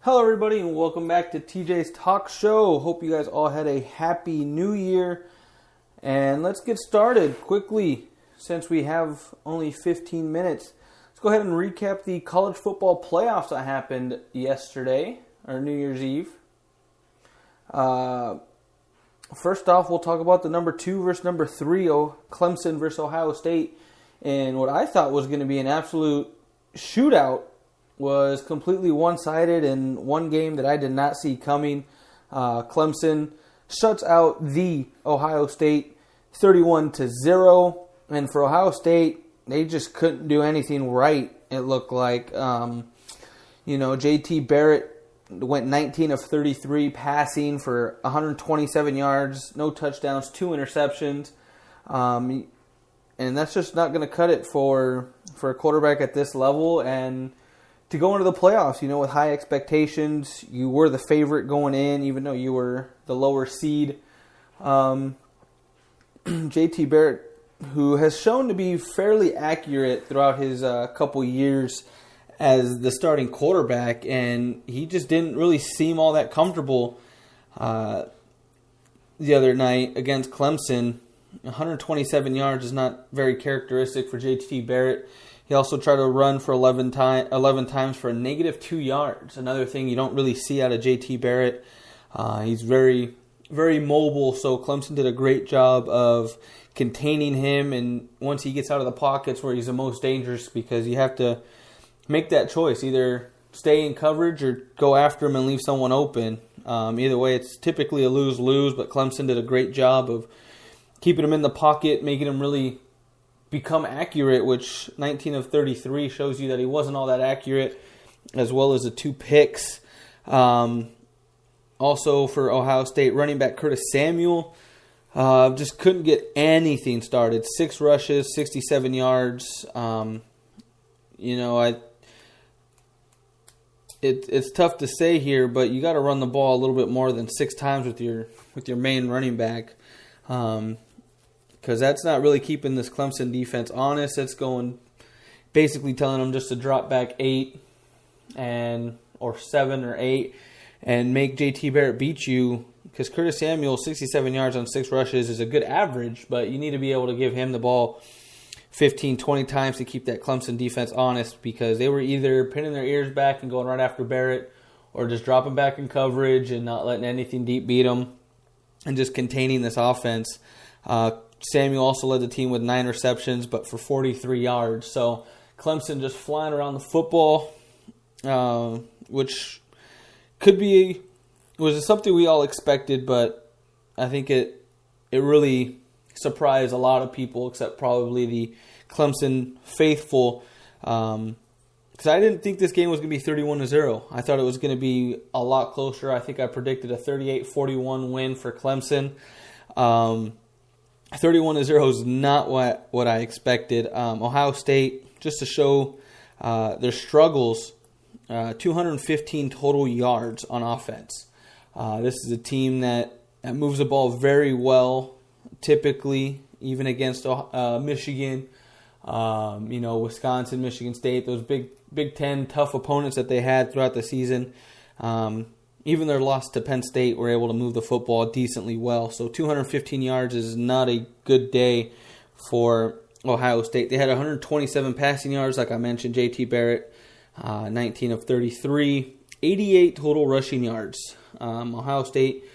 Hello everybody and welcome back to TJ's Talkshow. Hope you guys all had a happy new year. And let's get started quickly since we have only 15 minutes. Let's go ahead and recap the college football playoffs that happened yesterday, or New Year's Eve. First off, we'll talk about the number 2 versus number 3, Clemson versus Ohio State. And what I thought was going to be an absolute shootout was completely one-sided in one game that I did not see coming. Clemson shuts out the Ohio State 31-0. And for Ohio State, they just couldn't do anything right, it looked like. JT Barrett went 19 of 33 passing for 127 yards, no touchdowns, 2 interceptions. And that's just not going to cut it for a quarterback at this level. And to go into the playoffs, with high expectations, you were the favorite going in, even though you were the lower seed. JT Barrett, who has shown to be fairly accurate throughout his couple years as the starting quarterback, and he just didn't really seem all that comfortable the other night against Clemson. 127 yards is not very characteristic for JT Barrett. He also tried to run for 11 times for a negative 2 yards. Another thing you don't really see out of JT Barrett. He's very, very mobile, so Clemson did a great job of containing him. And once he gets out of the pockets where he's the most dangerous, because you have to make that choice. Either stay in coverage or go after him and leave someone open. Either way, it's typically a lose-lose, but Clemson did a great job of keeping him in the pocket, making him really become accurate, which 19 of 33 shows you that he wasn't all that accurate, as well as the 2 picks. Also for Ohio State, running back Curtis Samuel just couldn't get anything started. 6 rushes, 67 yards. It's tough to say here, but you got to run the ball a little bit more than 6 times with your main running back. Because that's not really keeping this Clemson defense honest. It's basically telling them just to drop back 8 or 7 or 8 and make JT Barrett beat you. Because Curtis Samuel, 67 yards on 6 rushes is a good average, but you need to be able to give him the ball 15, 20 times to keep that Clemson defense honest, because they were either pinning their ears back and going right after Barrett, or just dropping back in coverage and not letting anything deep beat them and just containing this offense. Samuel also led the team with 9 receptions, but for 43 yards. So Clemson just flying around the football, which was something we all expected, but I think it really surprised a lot of people, except probably the Clemson faithful. Because I didn't think this game was going to be 31-0. I thought it was going to be a lot closer. I think I predicted a 38-41 win for Clemson. 31-0 is not what I expected. Ohio State, just to show their struggles, 215 total yards on offense. This is a team that moves the ball very well, typically, even against Michigan, Wisconsin, Michigan State, those Big Ten tough opponents that they had throughout the season. Even their loss to Penn State were able to move the football decently well. So 215 yards is not a good day for Ohio State. They had 127 passing yards, like I mentioned. JT Barrett, 19 of 33. 88 total rushing yards. Ohio State,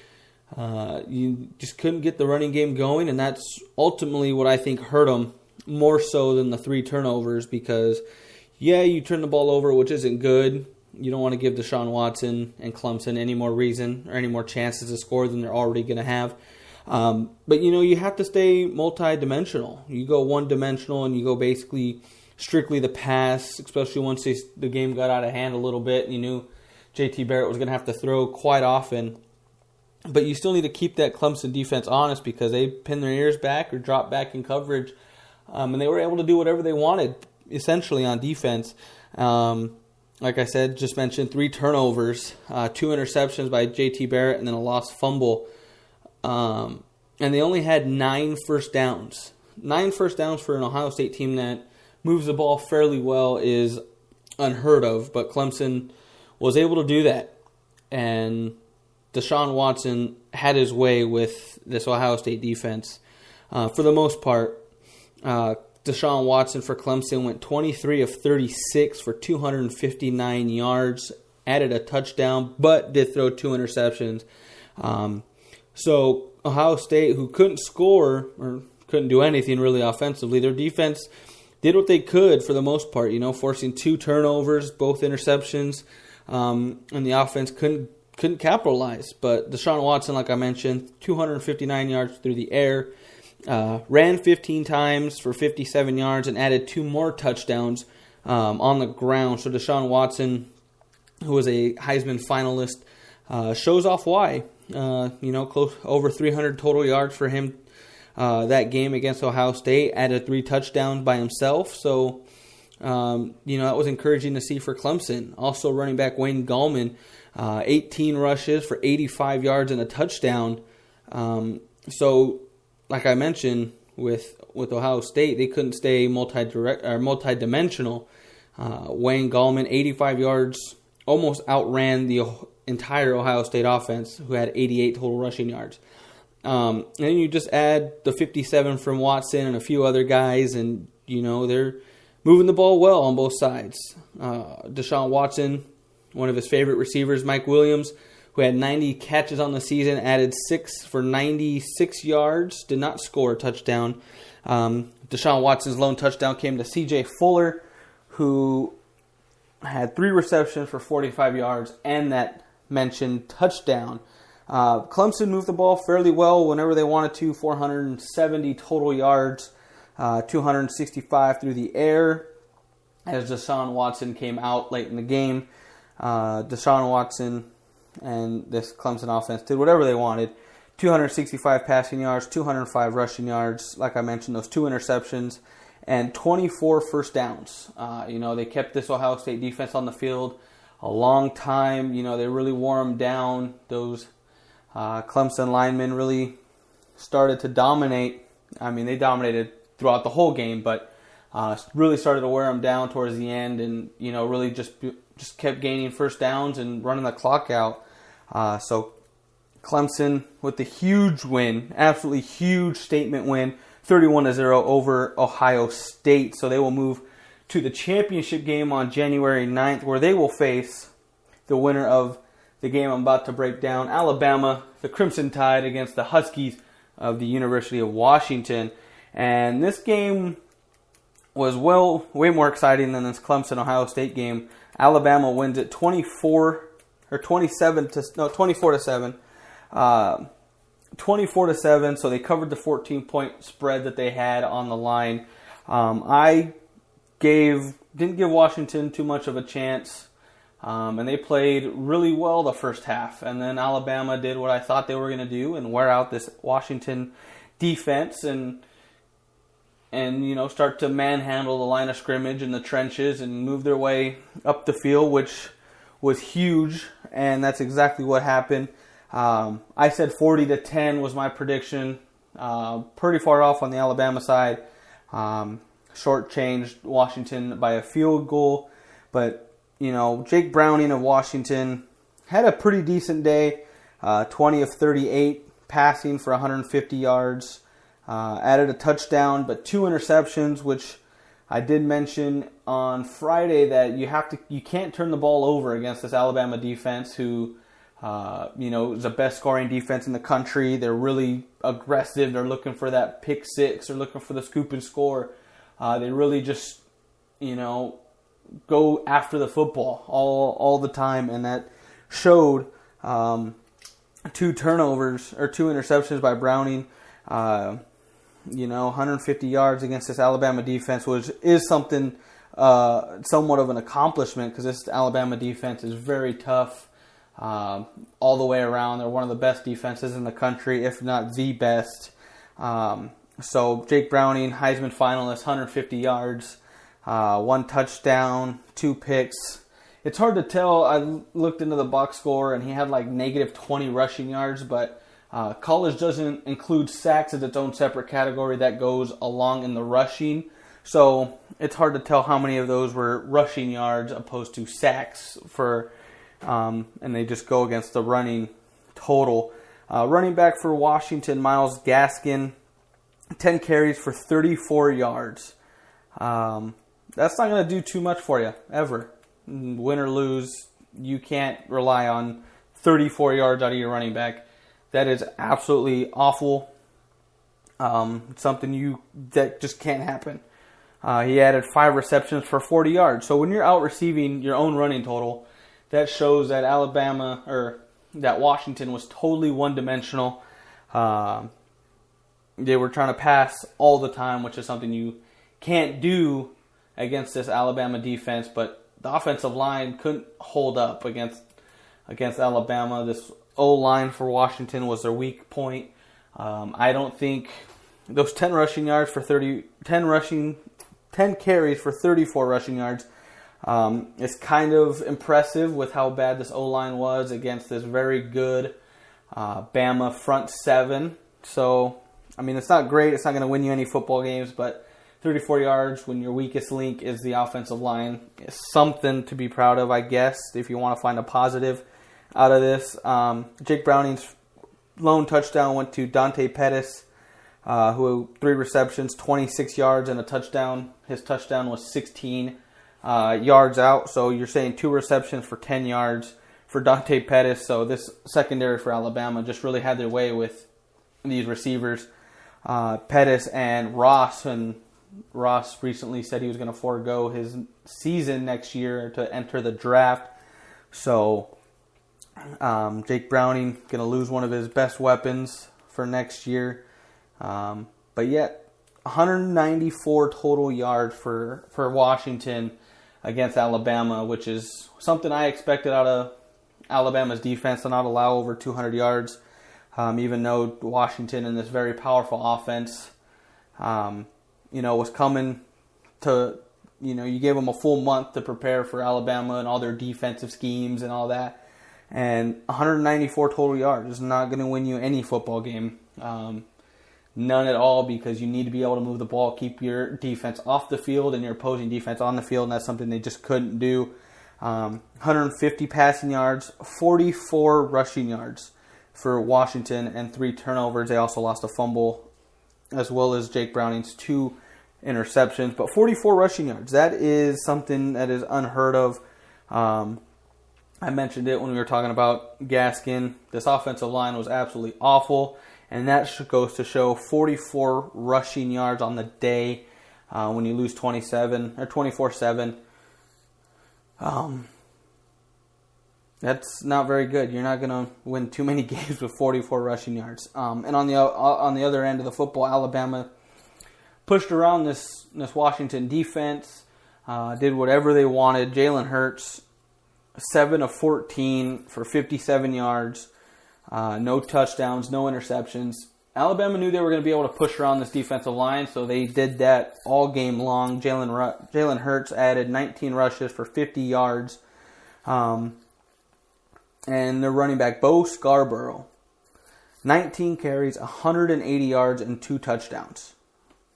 you just couldn't get the running game going, and that's ultimately what I think hurt them more so than the 3 turnovers, because, you turn the ball over, which isn't good. You don't want to give Deshaun Watson and Clemson any more reason or any more chances to score than they're already going to have. But, you have to stay multi-dimensional. You go one-dimensional and you go basically strictly the pass, especially once the game got out of hand a little bit. You knew JT Barrett was going to have to throw quite often. But you still need to keep that Clemson defense honest, because they pin their ears back or drop back in coverage. And they were able to do whatever they wanted, essentially, on defense. Like I said, just mentioned 3 turnovers, 2 interceptions by JT Barrett, and then a lost fumble. And they only had 9 first downs. 9 first downs for an Ohio State team that moves the ball fairly well is unheard of, but Clemson was able to do that. and Deshaun Watson had his way with this Ohio State defense. For the most part, Deshaun Watson for Clemson went 23 of 36 for 259 yards, added a touchdown, but did throw 2 interceptions. So Ohio State, who couldn't score or couldn't do anything really offensively, their defense did what they could for the most part, forcing 2 turnovers, both interceptions, and the offense couldn't capitalize. But Deshaun Watson, like I mentioned, 259 yards through the air, ran 15 times for 57 yards, and added 2 more touchdowns on the ground. So Deshaun Watson, who was a Heisman finalist, shows off why. Close over 300 total yards for him that game against Ohio State, added 3 touchdowns by himself. So, that was encouraging to see for Clemson. Also, running back Wayne Gallman, 18 rushes for 85 yards and a touchdown. So, like I mentioned, with Ohio State, they couldn't stay multi-dimensional. Wayne Gallman, 85 yards, almost outran the entire Ohio State offense, who had 88 total rushing yards. And then you just add the 57 from Watson and a few other guys, and, they're moving the ball well on both sides. Deshaun Watson, one of his favorite receivers, Mike Williams, who had 90 catches on the season, added 6 for 96 yards, did not score a touchdown. Deshaun Watson's lone touchdown came to C.J. Fuller, who had 3 receptions for 45 yards and that mentioned touchdown. Clemson moved the ball fairly well whenever they wanted to, 470 total yards, 265 through the air, as Deshaun Watson came out late in the game. Deshaun Watson and this Clemson offense did whatever they wanted. 265 passing yards, 205 rushing yards, like I mentioned, those 2 interceptions, and 24 first downs. They kept this Ohio State defense on the field a long time. They really wore them down. Those Clemson linemen really started to dominate. I mean, they dominated throughout the whole game, but really started to wear them down towards the end, and really just kept gaining first downs and running the clock out. So Clemson with the huge win, absolutely huge statement win, 31-0 over Ohio State. So they will move to the championship game on January 9th, where they will face the winner of the game I'm about to break down, Alabama, the Crimson Tide, against the Huskies of the University of Washington. And this game was way more exciting than this Clemson-Ohio State game. Alabama wins it 24 to 7. 24 to 7, so they covered the 14-point spread that they had on the line. I didn't give Washington too much of a chance, and they played really well the first half. And then Alabama did what I thought they were going to do and wear out this Washington defense and start to manhandle the line of scrimmage in the trenches and move their way up the field, which was huge, and that's exactly what happened. I said 40 to 10 was my prediction. Pretty far off on the Alabama side. Shortchanged Washington by a field goal. But, Jake Browning of Washington had a pretty decent day. 20 of 38 passing for 150 yards. Added a touchdown, but 2 interceptions, which I did mention on Friday that you can't turn the ball over against this Alabama defense, who is the best scoring defense in the country. They're really aggressive. They're looking for that pick six. They're looking for the scoop and score. They really just, go after the football all the time, and that showed 2 turnovers or 2 interceptions by Browning. 150 yards against this Alabama defense, which is something, somewhat of an accomplishment, because this Alabama defense is very tough all the way around. They're one of the best defenses in the country, if not the best. So Jake Browning, Heisman finalist, 150 yards, 1 touchdown, 2 picks. It's hard to tell. I looked into the box score, and he had like negative 20 rushing yards, but college doesn't include sacks as its own separate category that goes along in the rushing. So it's hard to tell how many of those were rushing yards opposed to sacks for and they just go against the running total. Running back for Washington, Myles Gaskin, 10 carries for 34 yards. That's not going to do too much for you, ever. Win or lose, you can't rely on 34 yards out of your running back. That is absolutely awful. Something that just can't happen. He added 5 receptions for 40 yards. So when you're out receiving your own running total, that shows that that Washington was totally one-dimensional. They were trying to pass all the time, which is something you can't do against this Alabama defense. But the offensive line couldn't hold up against Alabama. This O-line for Washington was their weak point. I don't think those 10 carries for 34 rushing yards is kind of impressive with how bad this O-line was against this very good Bama front seven. So, I mean, it's not great. It's not going to win you any football games, but 34 yards when your weakest link is the offensive line is something to be proud of, I guess, if you want to find a positive out of this. Jake Browning's lone touchdown went to Dante Pettis, who 3 receptions, 26 yards, and a touchdown. His touchdown was 16 yards out. So you're saying 2 receptions for 10 yards for Dante Pettis. So this secondary for Alabama just really had their way with these receivers, Pettis and Ross. And Ross recently said he was going to forego his season next year to enter the draft. So Jake Browning going to lose one of his best weapons for next year. But yet, 194 total yards for Washington against Alabama, which is something I expected out of Alabama's defense to not allow over 200 yards, even though Washington in this very powerful offense, was coming to, you gave them a full month to prepare for Alabama and all their defensive schemes and all that. And 194 total yards is not going to win you any football game. None at all, because you need to be able to move the ball, keep your defense off the field and your opposing defense on the field, and that's something they just couldn't do. 150 passing yards, 44 rushing yards for Washington, and 3 turnovers. They also lost a fumble, as well as Jake Browning's 2 interceptions. But 44 rushing yards, that is something that is unheard of. I mentioned it when we were talking about Gaskin. This offensive line was absolutely awful. And that goes to show 44 rushing yards on the day when you lose 24-7. That's not very good. You're not going to win too many games with 44 rushing yards. And on the other end of the football, Alabama pushed around this Washington defense, did whatever they wanted. Jalen Hurts, 7 of 14 for 57 yards. No touchdowns, no interceptions. Alabama knew they were going to be able to push around this defensive line, so they did that all game long. Jalen Hurts added 19 rushes for 50 yards. And their running back, Bo Scarborough, 19 carries, 180 yards, and 2 touchdowns.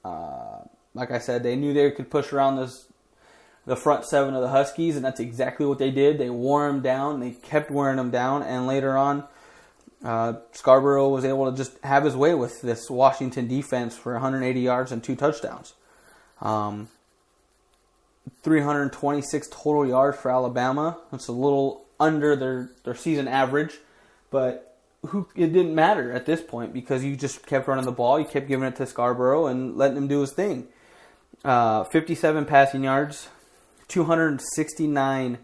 Like I said, they knew they could push around the front 7 of the Huskies, and that's exactly what they did. They wore them down. They kept wearing them down, and later on, Scarborough was able to just have his way with this Washington defense for 180 yards and 2 touchdowns. 326 total yards for Alabama. That's a little under their season average, but it didn't matter at this point because you just kept running the ball. You kept giving it to Scarborough and letting him do his thing. 57 passing yards, 269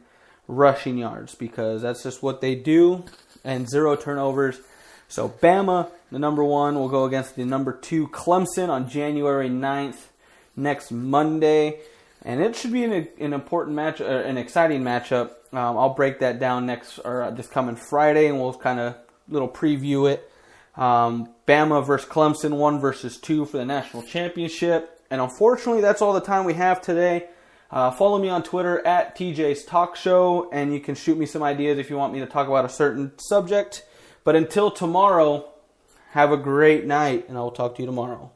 rushing yards, because that's just what they do. And 0 turnovers. So Bama, the number 1, will go against the number 2 Clemson on January 9th, next Monday. And it should be an important match, an exciting matchup. I'll break that down this coming Friday, and we'll kind of little preview it. Bama versus Clemson, 1 versus 2 for the national championship. And unfortunately, that's all the time we have today. Follow me on Twitter at TJ's Talkshow, and you can shoot me some ideas if you want me to talk about a certain subject. But until tomorrow, have a great night, and I will talk to you tomorrow.